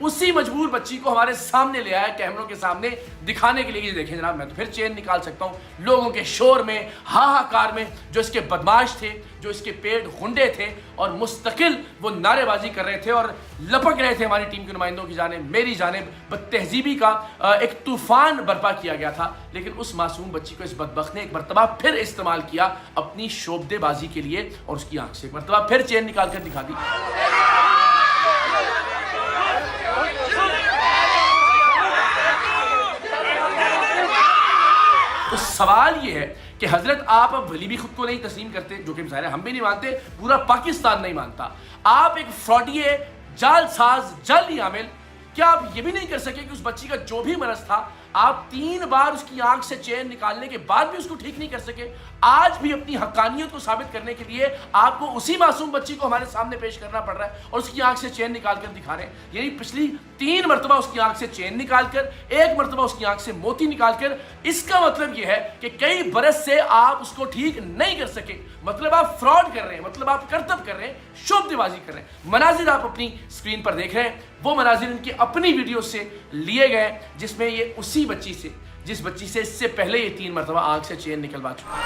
اسی مجبور بچی کو ہمارے سامنے لے آیا کیمروں کے سامنے دکھانے کے لیے. یہ دیکھیں جناب, میں تو پھر چین نکال سکتا ہوں لوگوں کے شور میں, ہاہاکار میں, جو اس کے بدماش تھے, جو اس کے پیٹ گھنڈے تھے اور مستقل وہ نعرے بازی کر رہے تھے اور لپک رہے تھے ہماری ٹیم کے نمائندوں کی جانب, میری جانب. بدتہذیبی کا ایک طوفان برپا کیا گیا تھا, لیکن اس معصوم بچی کو اس بدبخت نے ایک مرتبہ پھر استعمال کیا اپنی شوبدے بازی کے لیے, اور اس کی آنکھ سے ایک مرتبہ پھر چین نکال کر دکھا دی. تو سوال یہ ہے کہ حضرت آپ اب ولی بھی خود کو نہیں تسلیم کرتے, جو کہ ظاہر ہے ہم بھی نہیں مانتے, پورا پاکستان نہیں مانتا. آپ ایک فراڈیے, جال ساز, جعلی عامل, کیا آپ یہ بھی نہیں کر سکے کہ اس بچی کا جو بھی مرض تھا آپ 3 بار اس کی آنکھ سے چین نکالنے کے بعد بھی اس کو ٹھیک نہیں کر سکے؟ آج بھی اپنی حقانیت کو ثابت کرنے کے لیے آپ کو اسی معصوم بچی کو ہمارے سامنے پیش کرنا پڑ رہا ہے اور اس کی آنکھ سے چین نکال کر دکھا رہے ہیں. یعنی پچھلی 3 مرتبہ اس کی آنکھ سے چین نکال کر, 1 مرتبہ اس کی آنکھ سے موتی نکال کر. اس کا مطلب یہ ہے کہ کئی برس سے آپ اس کو ٹھیک نہیں کر سکے. مطلب آپ فراڈ کر رہے ہیں, مطلب آپ کرتب کر رہے ہیں, شوبدے بازی کر رہے ہیں. مناظر آپ اپنی اسکرین پر دیکھ رہے ہیں, وہ مناظر ان کی اپنی ویڈیو سے لیے گئے جس میں یہ اسی بچی سے, جس بچی سے اس سے پہلے یہ 3 مرتبہ آنکھ سے چین نکلوا چکا ہے.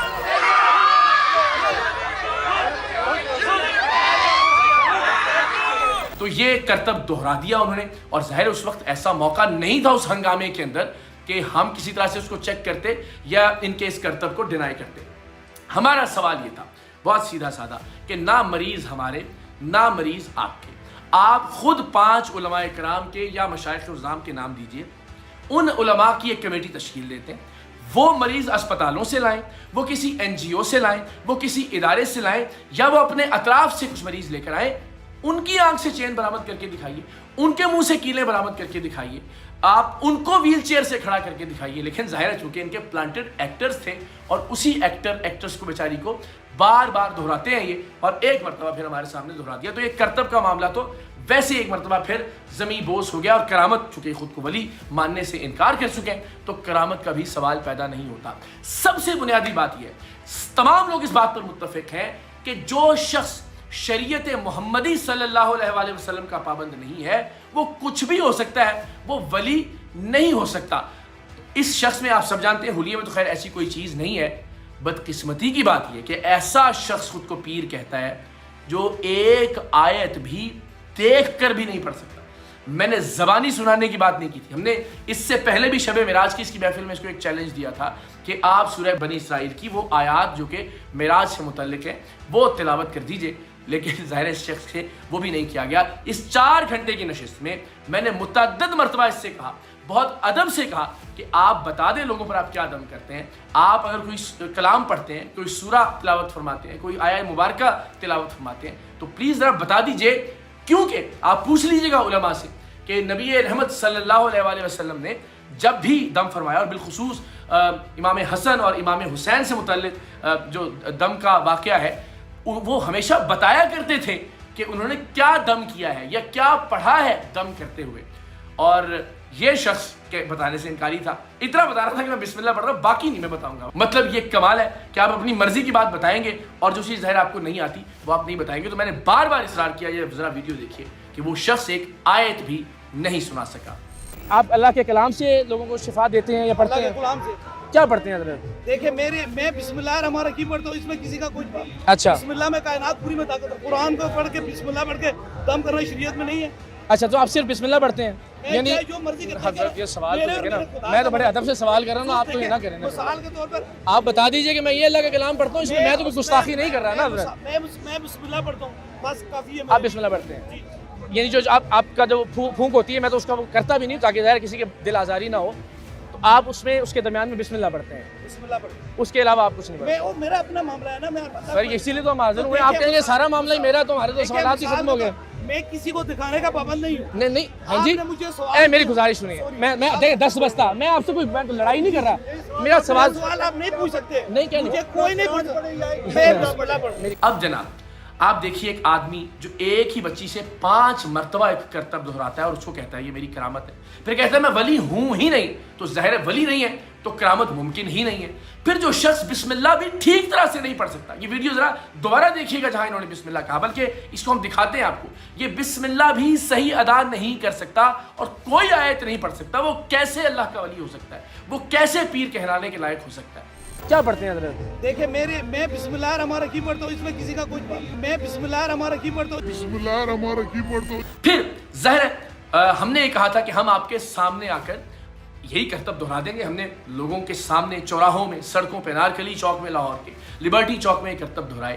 تو یہ کرتب دہرا دیا انہوں نے, اور ظاہر اس وقت ایسا موقع نہیں تھا اس ہنگامے کے اندر کہ ہم کسی طرح سے اس کو چیک کرتے یا ان کے اس کرتب کو ڈینائی کرتے. ہمارا سوال یہ تھا بہت سیدھا سادہ کہ نہ مریض ہمارے, نہ مریض آپ کے. آپ خود 5 علماء کرام کے یا مشائخ عظام کے نام دیجئے. ان علماء کی ایک کمیٹی تشکیل دیتے ہیں, وہ مریض اسپتالوں سے لائیں, وہ کسی NGO سے لائیں, وہ کسی ادارے سے لائیں, یا وہ اپنے اطراف سے کچھ مریض لے کر آئیں. ان کی آنکھ سے چین برآمد کر کے دکھائیے, ان کے منہ سے کیلیں برآمد کر کے دکھائیے, آپ ان کو ویل چیئر سے کھڑا کر کے دکھائیے. لیکن ظاہر ہے چونکہ ان کے پلانٹڈ ایکٹرز تھے اور اسی ایکٹرز کو بیچاری کو بار بار دہراتے ہیں یہ, اور ایک مرتبہ پھر ہمارے سامنے دہرا دیا. تو یہ کرتب کا معاملہ تو ویسے ایک مرتبہ پھر زمیں بوس ہو گیا, اور کرامت چونکہ خود کو ولی ماننے سے انکار کر چکے ہیں تو کرامت کا بھی سوال پیدا نہیں ہوتا. سب سے بنیادی بات یہ ہے, تمام لوگ اس بات پر متفق ہیں کہ جو شخص شریعت محمدی صلی اللہ علیہ وآلہ وسلم کا پابند نہیں ہے وہ کچھ بھی ہو سکتا ہے, وہ ولی نہیں ہو سکتا. اس شخص میں آپ سب جانتے ہیں حلیے میں تو خیر ایسی کوئی چیز نہیں ہے. بدقسمتی کی بات یہ کہ ایسا شخص خود کو پیر کہتا ہے جو ایک آیت بھی دیکھ کر بھی نہیں پڑھ سکتا. میں نے زبانی سنانے کی بات نہیں کی تھی, ہم نے اس سے پہلے بھی شب معراج کی اس کی محفل میں اس کو ایک چیلنج دیا تھا کہ آپ سورہ بنی اسرائیل کی وہ آیات جو کہ معراج سے متعلق ہیں وہ تلاوت کر دیجئے, لیکن ظاہر اس شخص سے وہ بھی نہیں کیا گیا. اس 4 گھنٹے کی نشست میں میں نے متعدد مرتبہ اس سے کہا, بہت ادب سے کہا کہ آپ بتا دیں لوگوں پر آپ کیا دم کرتے ہیں. آپ اگر کوئی کلام پڑھتے ہیں, کوئی سورہ تلاوت فرماتے ہیں, کوئی آیہ مبارکہ تلاوت فرماتے ہیں تو پلیز ذرا بتا دیجئے, کیونکہ آپ پوچھ لیجئے گا علماء سے کہ نبی رحمت صلی اللہ علیہ وآلہ وسلم نے جب بھی دم فرمایا, اور بالخصوص امام حسن اور امام حسین سے متعلق جو دم کا واقعہ ہے, وہ ہمیشہ بتایا کرتے تھے کہ انہوں نے کیا دم کیا ہے یا کیا پڑھا ہے دم کرتے ہوئے. اور یہ شخص کے بتانے سے انکاری تھا, اتنا بتا رہا تھا کہ میں بسم اللہ پڑھ رہا ہوں, باقی نہیں میں بتاؤں گا. مطلب یہ کمال ہے کہ آپ اپنی مرضی کی بات بتائیں گے اور جو چیز ظاہر آپ کو نہیں آتی وہ آپ نہیں بتائیں گے. تو میں نے بار بار اصرار کیا, یہ ذرا ویڈیو دیکھیے کہ وہ شخص ایک آیت بھی نہیں سنا سکا. آپ اللہ کے کلام سے لوگوں کو شفا دیتے ہیں یا پڑھتے ہیں؟ غلام سے کیا پڑھتے ہیں حضرت؟ دیکھیں میں بسم اللہ الرحمن الرحیم پڑھتا ہوں, اس میں کسی کا کچھ اچھا بسم اللہ میں کائنات پوری میں طاقت ہے. قرآن کو پڑھ کے بسم اللہ پڑھ کے دم کرنا شریعت میں نہیں ہے. اچھا, تو آپ صرف بسم اللہ پڑھتے ہیں؟ یعنی جو مرضی کرتا حضرت یہ سوال تو دیکھیں نا, میں تو بڑے ادب سے سوال کر رہا ہوں, آپ تو یہ نہ کریں نا. سوال کے طور پر آپ بتا دیجئے کہ میں یہ اللہ کا کلام پڑھتا ہوں, اس میں تو کوئی گستاخی نہیں کر رہا نا حضرت. میں بسم اللہ پڑھتا ہوں, بس کافی ہے. آپ بسم اللہ پڑھتے ہیں, یعنی جو آپ کا جو پھونک ہوتی ہے میں تو اس کا کرتا بھی نہیں تاکہ ظاہر کسی کے دل آزاری نہ ہو, تو آپ اس میں اس کے درمیان میں بسم اللہ پڑھتے ہیں, بسم اللہ پڑھتا ہوں. اس کے علاوہ آپ کچھ نہیں پڑھتے؟ میرا اپنا معاملہ ہے نا, میں سر اسی لیے تو ہم حاضر ہوئے. آپ کہیں گے سارا معاملہ ہی میرا, تو ہمارے تو سوالات ہی ختم ہو گئے. میں کسی کو دکھانے کا پابند نہیں ہوں. نہیں ہاں جی, میری گزارش سنیے, میں دیکھیں 10 بجتا, میں آپ سے کوئی لڑائی نہیں کر رہا, میرا سوال آپ نہیں پوچھ سکتے. نہیں, کیا نہیں, کوئی نہیں پوچھ سکتے. اب جناب آپ دیکھیے ایک آدمی جو ایک ہی بچی سے 5 مرتبہ ایک کرتب دہراتا ہے اور اس کو کہتا ہے یہ میری کرامت ہے, پھر کہتا ہے میں ولی ہوں ہی نہیں, تو ظاہر ولی نہیں ہے, تو کرامت ممکن ہی نہیں ہے۔ پھر جو شخص بسم اللہ بھی ٹھیک طرح سے نہیں پڑھ سکتا، یہ ویڈیو ذرا دوبارہ دیکھیے گا جہاں انہوں نے بسم اللہ کہا، بلکہ اس کو ہم دکھاتے ہیں آپ کو، یہ بسم اللہ بھی صحیح ادا نہیں کر سکتا اور کوئی آیت نہیں پڑھ سکتا، وہ کیسے اللہ کا ولی ہو سکتا ہے، وہ کیسے پیر کہلانے کے لائق ہو سکتا ہے؟ کیا پڑھتے ہیں حضرت؟ دیکھیں میں بسم اللہ الرحمن الرحیم پڑھتا ہوں، اس میں کسی کا کچھ میں بسم اللہ الرحمن الرحیم پڑھتا ہوں۔ پھر ظاہر ہے ہم نے یہ کہا تھا کہ ہم آپ کے سامنے آ کر یہی کرتب دہرا دیں گے۔ ہم نے لوگوں کے سامنے چوراہوں میں، سڑکوں پہ، انارکلی چوک میں لاہور کے، لبرٹی چوک میں یہ کرتب دہرائے،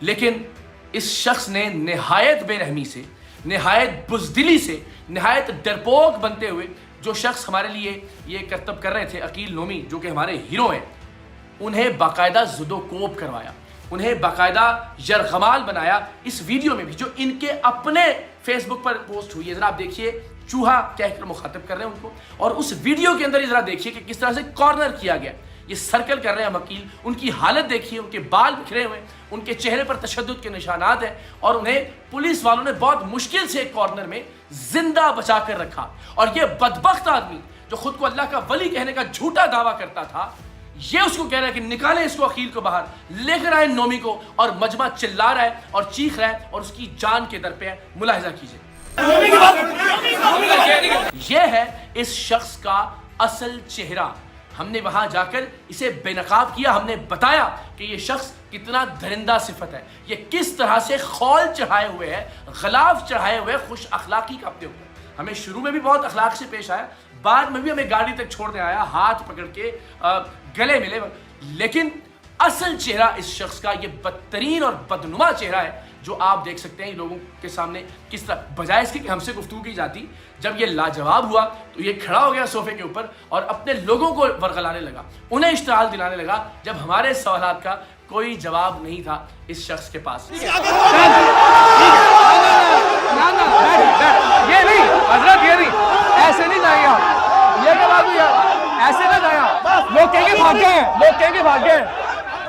لیکن اس شخص نے نہایت بے رحمی سے، نہایت بزدلی سے، نہایت ڈرپوک بنتے ہوئے، جو شخص ہمارے لیے یہ کرتب کر رہے تھے عقیل نومی، جو کہ ہمارے ہیرو ہیں، انہیں باقاعدہ زد و کوب کروایا، انہیں باقاعدہ یرغمال بنایا اس ویڈیو میں بھی جو ان کے اپنے فیس بک پر پوسٹ ہوئی ہے۔ ذرا آپ دیکھیے چوہا کہہ کر مخاطب کر رہے ہیں ان کو، اور اس ویڈیو کے اندر ذرا دیکھیے کہ کس طرح سے کارنر کیا گیا، یہ سرکل کر رہے ہیں وکیل، ان کی حالت دیکھیے، ان کے بال بکھرے ہوئے، ان کے چہرے پر تشدد کے نشانات ہیں، اور انہیں پولیس والوں نے بہت مشکل سے ایک کارنر میں زندہ بچا کر رکھا۔ اور یہ بدبخت آدمی جو خود کو اللہ کا ولی کہنے کا جھوٹا دعویٰ کرتا تھا، یہ اس کو کہہ رہا ہے کہ نکالیں اس کو، عقیل کو باہر لے کر آئے نومی کو، اور مجمع چلا رہا ہے اور چیخ رہا ہے اور اس کی جان کے در پہ ہے۔ ملاحظہ کیجئے، یہ ہے اس شخص کا اصل چہرہ۔ ہم نے وہاں جا کر اسے بے نقاب کیا، ہم نے بتایا کہ یہ شخص کتنا درندہ صفت ہے، یہ کس طرح سے خول چڑھائے ہوئے ہے، غلاف چڑھائے ہوئے خوش اخلاقی کا اپنے اوپر۔ ہمیں شروع میں بھی بہت اخلاق سے پیش آیا، بعد میں بھی ہمیں گاڑی تک چھوڑنے آیا، ہاتھ پکڑ کے گلے ملے، لیکن اصل چہرہ اس شخص کا یہ بدترین اور بدنما چہرہ ہے جو آپ دیکھ سکتے ہیں لوگوں کے سامنے کس طرح، بجائے اس کے کہ ہم سے گفتگو کی جاتی۔ جب یہ لاجواب ہوا تو یہ کھڑا ہو گیا صوفے کے اوپر اور اپنے لوگوں کو ورغلانے لگا، انہیں اشتعال دلانے لگا، جب ہمارے سوالات کا کوئی جواب نہیں تھا اس شخص کے پاس۔ یہ نہیں حضرت، یہ نہیں، ایسے نہیں جائیں آپ، یہ کیا بات ہوئی ہے؟ ایسے نہ جائیں آپ، لوگ کہیں گے بھاگ گئے ہیں، لوگ کہیں گے بھاگ گئے ہیں،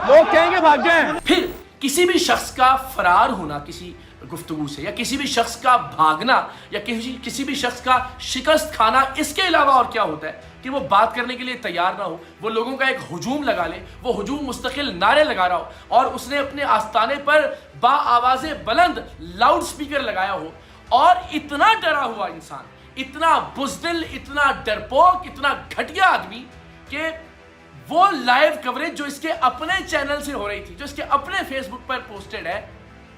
لوگ کہیں گے بھاگ گئے ہیں۔ پھر کسی بھی شخص کا فرار ہونا کسی گفتگو سے، یا کسی بھی شخص کا بھاگنا، یا کسی بھی شخص کا شکست کھانا، اس کے علاوہ اور کیا ہوتا ہے کہ وہ بات کرنے کے لیے تیار نہ ہو، وہ لوگوں کا ایک ہجوم لگا لے، وہ ہجوم مستقل نعرے لگا رہا ہو، اور اس نے اپنے آستانے پر با آواز بلند لاؤڈ سپیکر لگایا ہو، اور اتنا ڈرا ہوا انسان، اتنا بزدل، اتنا ڈرپوک، اتنا گھٹیا آدمی کہ وہ لائیو کوریج جو اس کے اپنے چینل سے ہو رہی تھی، جو اس کے اپنے فیس بک پر پوسٹڈ ہے،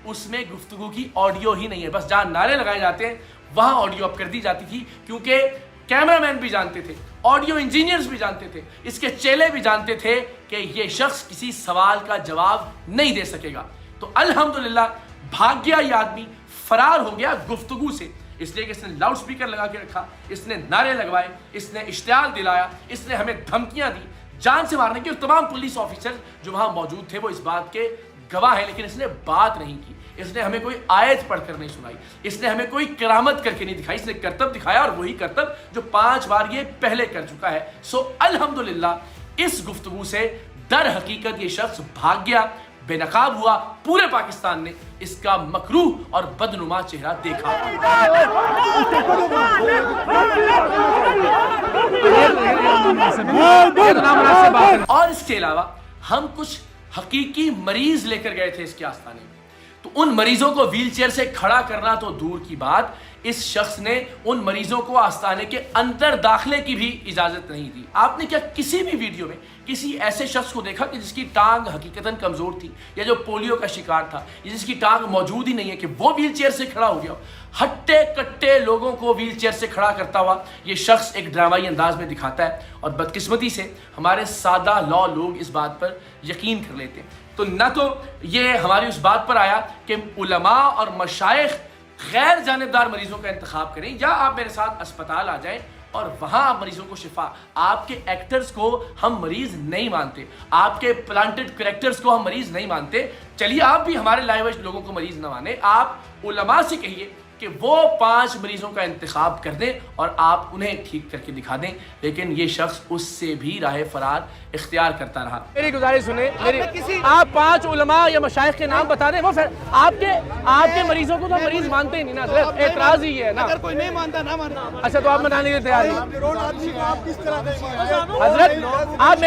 اس میں گفتگو کی آڈیو ہی نہیں ہے، بس جہاں نعرے لگائے جاتے ہیں وہاں آڈیو اپ کر دی جاتی تھی، کیونکہ کیمرہ مین بھی جانتے تھے، آڈیو انجینئرز بھی جانتے تھے، اس کے چیلے بھی جانتے تھے کہ یہ شخص کسی سوال کا جواب نہیں دے سکے گا۔ تو الحمدللہ بھاگ گیا یہ آدمی، فرار ہو گیا گفتگو سے، اس لیے کہ اس نے لاؤڈ سپیکر لگا کے رکھا، اس نے نعرے لگوائے، اس نے اشتعال دلایا، اس نے ہمیں دھمکیاں دی جان سے مارنے کی، اور تمام پولیس آفیسر جو وہاں موجود تھے وہ اس بات کے گواہ ہیں، لیکن اس نے بات نہیں کی، اس نے ہمیں کوئی آیت پڑھ کر نہیں سنائی، اس نے ہمیں کوئی کرامت کر کے نہیں دکھائی، اس نے کرتب دکھایا، اور وہی کرتب جو 5 بار یہ پہلے کر چکا ہے۔ سو الحمدللہ اس گفتگو سے در حقیقت یہ شخص بھاگ گیا، بے نقاب ہوا، پورے پاکستان نے اس کا مکروہ اور بدنما چہرہ دیکھا۔ اور اس کے علاوہ ہم کچھ حقیقی مریض لے کر گئے تھے اس کے آستانے میں، تو ان مریضوں کو ویل چیئر سے کھڑا کرنا تو دور کی بات، اس شخص نے ان مریضوں کو آستانے کے اندر داخلے کی بھی اجازت نہیں دی۔ آپ نے کیا کسی بھی ویڈیو میں کسی ایسے شخص کو دیکھا کہ جس کی ٹانگ حقیقتاً کمزور تھی، یا جو پولیو کا شکار تھا، یا جس کی ٹانگ موجود ہی نہیں ہے، کہ وہ ویل چیئر سے کھڑا ہو گیا؟ ہٹے کٹے لوگوں کو ویل چیئر سے کھڑا کرتا ہوا یہ شخص ایک ڈرامائی انداز میں دکھاتا ہے، اور بدقسمتی سے ہمارے سادہ لا لوگ اس بات پر یقین کر لیتے ہیں۔ تو نہ تو یہ ہماری اس بات پر آیا کہ علماء اور مشائخ غیر جانبدار مریضوں کا انتخاب کریں، یا آپ میرے ساتھ اسپتال آ جائیں اور وہاں آپ مریضوں کو شفا۔ آپ کے ایکٹرز کو ہم مریض نہیں مانتے، آپ کے پلانٹڈ کریکٹرز کو ہم مریض نہیں مانتے، چلیے آپ بھی ہمارے لائیو لوگوں کو مریض نہ مانیں، آپ علماء سے کہیے کہ وہ 5 مریضوں کا انتخاب کر دیں اور آپ انہیں ٹھیک کر کے دکھا دیں، لیکن یہ شخص اس سے بھی راہ فرار اختیار کرتا رہا۔ میری گزارش سنیں، آپ 5 علماء یا مشائخ کے نام بتا دیں، وہ پھر آپ کے مریضوں کو تو مریض مانتے ہی نہیں نا حضرت، اعتراض ہی ہے نا۔ اگر کوئی نہیں مانتا نہ مانے۔ اچھا تو آپ منانے کے لیے تیار ہیں حضرت؟ آپ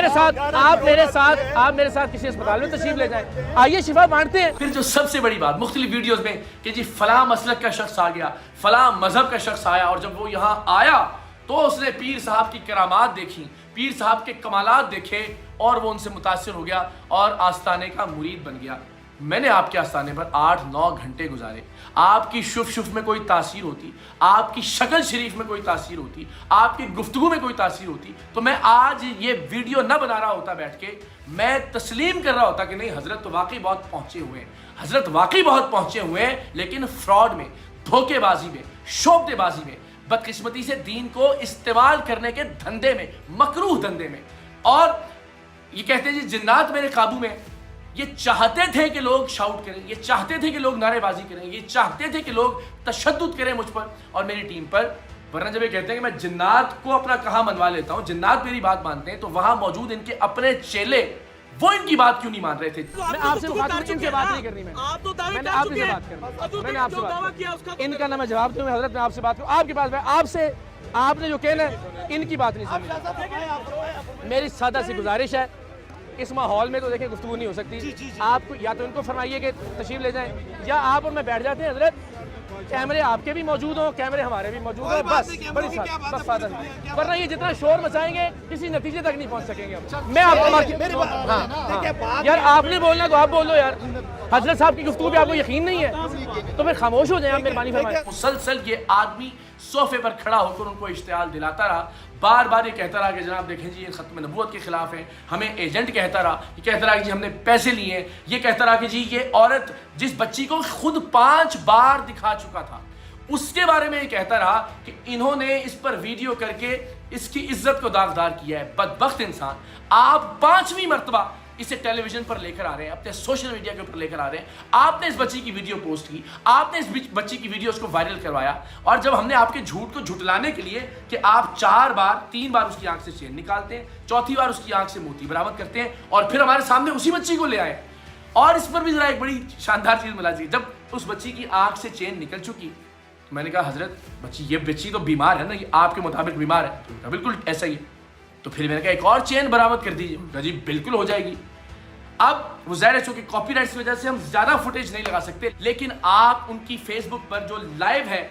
میرے ساتھ کسی اسپتال میں تشریف لے جائیں، آئیے شفا بانٹتے ہیں۔ پھر جو سب سے بڑی بات مختلف ویڈیوز میں کہ جی فلاں مسلک کا شخص آ گیا، فلاں مذہب کا شخص آیا، اور جب وہ یہاں آیا تو اس نے پیر صاحب کی کرامات دیکھی، پیر صاحب کے کمالات دیکھے اور وہ ان سے متاثر ہو گیا اور آستانے کا مرید بن گیا۔ میں نے آپ کے آستانے پر 8-9 گھنٹے گزارے، آپ کی شف میں کوئی تاثیر ہوتی، آپ کی شکل شریف میں کوئی تاثیر ہوتی، آپ کی گفتگو میں کوئی تاثیر ہوتی تو میں آج یہ ویڈیو نہ بنا رہا ہوتا بیٹھ کے، میں تسلیم کر رہا ہوتا کہ نہیں حضرت تو واقعی بہت پہنچے ہوئے ہیں، حضرت واقعی بہت پہنچے ہوئے ہیں، لیکن فراڈ میں، دھوکے بازی میں، شعبدے بازی میں، بدقسمتی سے دین کو استعمال کرنے کے دھندے میں، مکروہ دھندے میں۔ اور یہ کہتے ہیں جی جنات میرے قابو میں، یہ چاہتے تھے کہ لوگ شاؤٹ کریں، یہ چاہتے تھے کہ لوگ نعرے بازی کریں، یہ چاہتے تھے کہ لوگ تشدد کریں مجھ پر اور میری ٹیم پر، ورنہ جب یہ کہتے ہیں کہ میں جنات کو اپنا کہاں منوا لیتا ہوں، جنات میری بات مانتے ہیں، تو وہاں موجود ان کے اپنے چیلے وہ ان کی بات کیوں نہیں مان رہے تھے؟ میں آپ سے مخاطب ان سے بات نہیں کرنی، میں نے آپ سے بات کرنی، میں نے آپ سے بات کرنی، ان کا نہ میں جواب دوں، حضرت میں آپ سے بات کروں، آپ کے پاس آپ سے آپ نے جو کہنا ہے ان کی بات نہیں سنی۔ میری سادہ سی گزارش ہے، اس ماحول میں تو دیکھیں گفتگو نہیں ہو سکتی، آپ کو یا تو ان کو فرمائیے کہ تشریف لے جائیں یا آپ اور میں بیٹھ جاتے ہیں حضرت، کیمرے آپ کے بھی موجود ہوں، کیمرے ہمارے بھی موجود ہوں، بس بڑی بس سادہ سی، ورنہ یہ جتنا شور مچائیں گے کسی نتیجے تک نہیں پہنچ سکیں گے ہم۔ میں آپ یار آپ نے بولنا تو آپ بولو یار، حضرت صاحب کی گفتگو پہ آپ کو یقین نہیں ہے تو پھر خاموش ہو جائیں آپ، مہربانی فرمائیں۔ مسلسل یہ آدمی صوفے پر کھڑا ہو کر ان کو اشتعال دلاتا رہا، بار بار یہ کہتا رہا کہ جناب دیکھیں جی یہ ختم نبوت کے خلاف ہے، ہمیں ایجنٹ کہتا رہا، یہ کہتا رہا کہ جی ہم نے پیسے لیے ہیں، یہ کہتا رہا کہ جی یہ عورت جس بچی کو خود 5 بار دکھا چکا تھا اس کے بارے میں یہ کہتا رہا کہ انہوں نے اس پر ویڈیو کر کے اس کی عزت کو داغدار کیا ہے۔ بدبخت انسان، آپ 5ویں مرتبہ اسے ٹیلی ویژن پر لے کر آ رہے ہیں، اپنے سوشل میڈیا کے اوپر لے کر آ رہے ہیں، آپ نے اس بچی کی ویڈیو پوسٹ کی، آپ نے اس بچی کی ویڈیوز کو وائرل کروایا، اور جب ہم نے آپ کے جھوٹ کو جھٹلانے کے لیے کہ آپ 3 بار اس کی آنکھ سے چین نکالتے ہیں، 4تھی بار اس کی آنکھ سے موتی برآمد کرتے ہیں اور پھر ہمارے سامنے اسی بچی کو لے آئے، اور اس پر بھی ذرا ایک بڑی شاندار چیز ملا جی، جب اس بچی کی آنکھ سے چین نکل چکی تو میں نے کہا حضرت یہ بچی تو بیمار ہے نا، یہ آپ کے مطابق بیمار ہے؟ تو کہا بالکل ایسا ہی ہے۔ تو پھر میں نے کہا ایک اور چین برآمد کر دیجیے، کہا جی بالکل ہو جائے گی۔ اب وہ ظاہر ہے چونکہ کاپی رائٹس کی وجہ سے ہم زیادہ فوٹیج نہیں لگا سکتے، لیکن آپ ان کی فیس بک پر جو لائیو ہے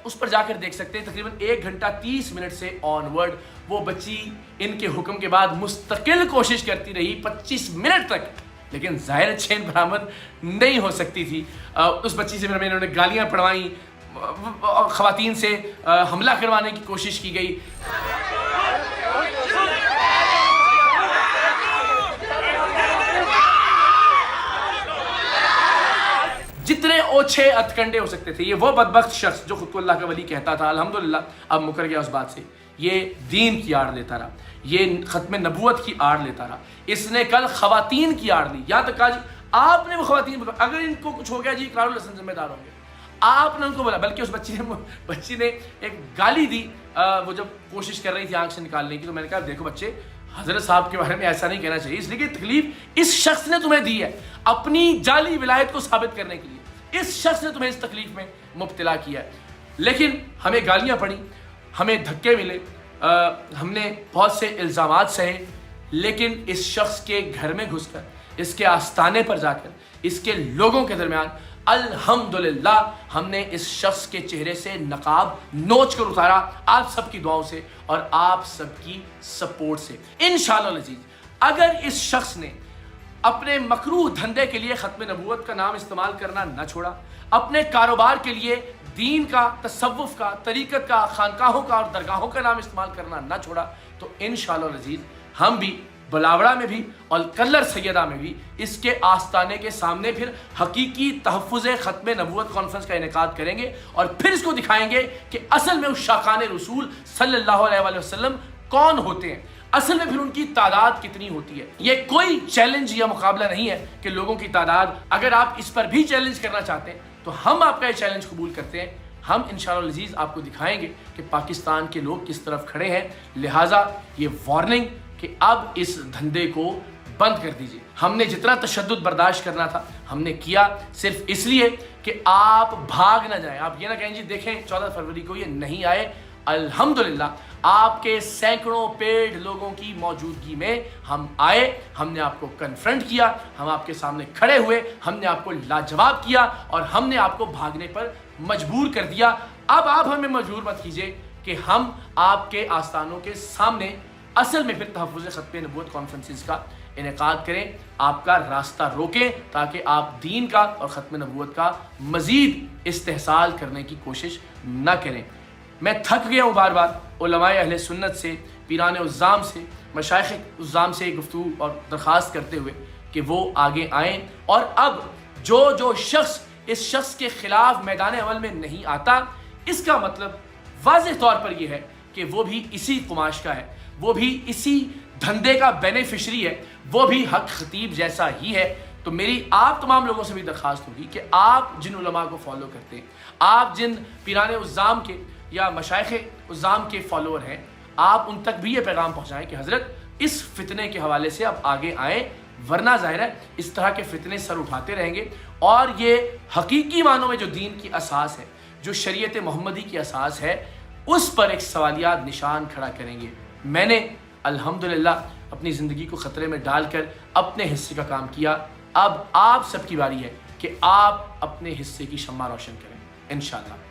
اس پر جا کر دیکھ سکتے ہیں، تقریباً 1 گھنٹہ 30 منٹ سے آن ورڈ وہ بچی ان کے حکم کے بعد مستقل کوشش کرتی رہی 25 منٹ تک، لیکن ظاہر چین برآمد نہیں ہو سکتی تھی۔ اس بچی سے انہوں نے گالیاں پڑھوائیں، خواتین سے حملہ کروانے کی کوشش کی گئی۔ جتنے اوچھے اتکنڈے ہو سکتے تھے، یہ وہ بدبخت شخص جو خود کو اللہ کا ولی کہتا تھا، الحمدللہ اب مکر گیا اس بات سے، یہ دین کی آڑ لیتا رہا، یہ ختم نبوت کی آڑ لیتا رہا، اس نے کل خواتین کی آڑ لی، یہاں تک کہا جی آپ نے وہ خواتین بولا اگر ان کو کچھ ہو گیا جی اقرار الحسن ذمہ دار ہوں گے، آپ نے ان کو بولا، بلکہ اس بچی نے ایک گالی دی وہ جب کوشش کر رہی تھی آنکھ سے نکالنے کی، تو میں نے کہا دیکھو بچے، حضرت صاحب کے بارے میں ایسا نہیں کہنا چاہیے، اس لیے کہ تکلیف اس شخص نے تمہیں دی ہے اپنی جعلی ولایت کو ثابت کرنے کے لیے، اس شخص نے تمہیں اس تکلیف میں مبتلا کیا ہے، لیکن ہمیں گالیاں پڑی، ہمیں دھکے ملے، ہم نے بہت سے الزامات سہے، لیکن اس شخص کے گھر میں گھس کر، اس کے آستانے پر جا کر، اس کے لوگوں کے درمیان الحمدللہ ہم نے اس شخص کے چہرے سے نقاب نوچ کر اتارا، آپ سب کی دعاؤں سے اور آپ سب کی سپورٹ سے انشاءاللہ العزیز۔ اگر اس شخص نے اپنے مکروہ دھندے کے لیے ختم نبوت کا نام استعمال کرنا نہ چھوڑا، اپنے کاروبار کے لیے دین کا، تصوف کا، طریقت کا، خانقاہوں کا اور درگاہوں کا نام استعمال کرنا نہ چھوڑا، تو انشاءاللہ العزیز ہم بھی بلاوڑا میں بھی اور کلر سیدہ میں بھی اس کے آستانے کے سامنے پھر حقیقی تحفظ ختم نبوت کانفرنس کا انعقاد کریں گے، اور پھر اس کو دکھائیں گے کہ اصل میں اس شاقان رسول صلی اللہ علیہ وسلم کون ہوتے ہیں، اصل میں پھر ان کی تعداد کتنی ہوتی ہے؟ یہ کوئی چیلنج یا مقابلہ نہیں ہے کہ لوگوں کی تعداد، اگر آپ اس پر بھی چیلنج کرنا چاہتے ہیں تو ہم آپ کا یہ چیلنج قبول کرتے ہیں. ہم انشاءاللہ العزیز آپ کو دکھائیں گے کہ پاکستان کے لوگ کس طرف کھڑے ہیں. لہٰذا یہ وارننگ کہ اب اس دھندے کو بند کر دیجئے. ہم نے جتنا تشدد برداشت کرنا تھا ہم نے کیا، صرف اس لیے کہ آپ بھاگ نہ جائیں. آپ یہ نہ کہیں جی دیکھیں 14 فروری کو یہ نہیں آئے. الحمدللہ آپ کے سینکڑوں پیڈ لوگوں کی موجودگی میں ہم آئے، ہم نے آپ کو کنفرنٹ کیا، ہم آپ کے سامنے کھڑے ہوئے، ہم نے آپ کو لاجواب کیا اور ہم نے آپ کو بھاگنے پر مجبور کر دیا. اب آپ ہمیں مجبور مت کیجئے کہ ہم آپ کے آستانوں کے سامنے اصل میں پھر تحفظ ختم نبوت کانفرنسز کا انعقاد کریں، آپ کا راستہ روکیں تاکہ آپ دین کا اور ختم نبوت کا مزید استحصال کرنے کی کوشش نہ کریں. میں تھک گیا ہوں بار بار علماء اہل سنت سے، پیران عظام سے، مشائخ عظام سے گفتگو اور درخواست کرتے ہوئے کہ وہ آگے آئیں. اور اب جو شخص اس شخص کے خلاف میدان عمل میں نہیں آتا، اس کا مطلب واضح طور پر یہ ہے کہ وہ بھی اسی قماش کا ہے، وہ بھی اسی دھندے کا بینیفیشری ہے، وہ بھی حق خطیب جیسا ہی ہے. تو میری آپ تمام لوگوں سے بھی درخواست ہوگی کہ آپ جن علماء کو فالو کرتے ہیں، آپ جن پیران عظام کے یا مشائخ عظام کے فالوور ہیں، آپ ان تک بھی یہ پیغام پہنچائیں کہ حضرت اس فتنے کے حوالے سے اب آگے آئیں، ورنہ ظاہر ہے اس طرح کے فتنے سر اٹھاتے رہیں گے اور یہ حقیقی معنوں میں جو دین کی اساس ہے، جو شریعت محمدی کی اساس ہے، اس پر ایک سوالیات نشان کھڑا کریں گے. میں نے الحمدللہ اپنی زندگی کو خطرے میں ڈال کر اپنے حصے کا کام کیا. اب آپ سب کی باری ہے کہ آپ اپنے حصے کی شمع روشن کریں انشاءاللہ.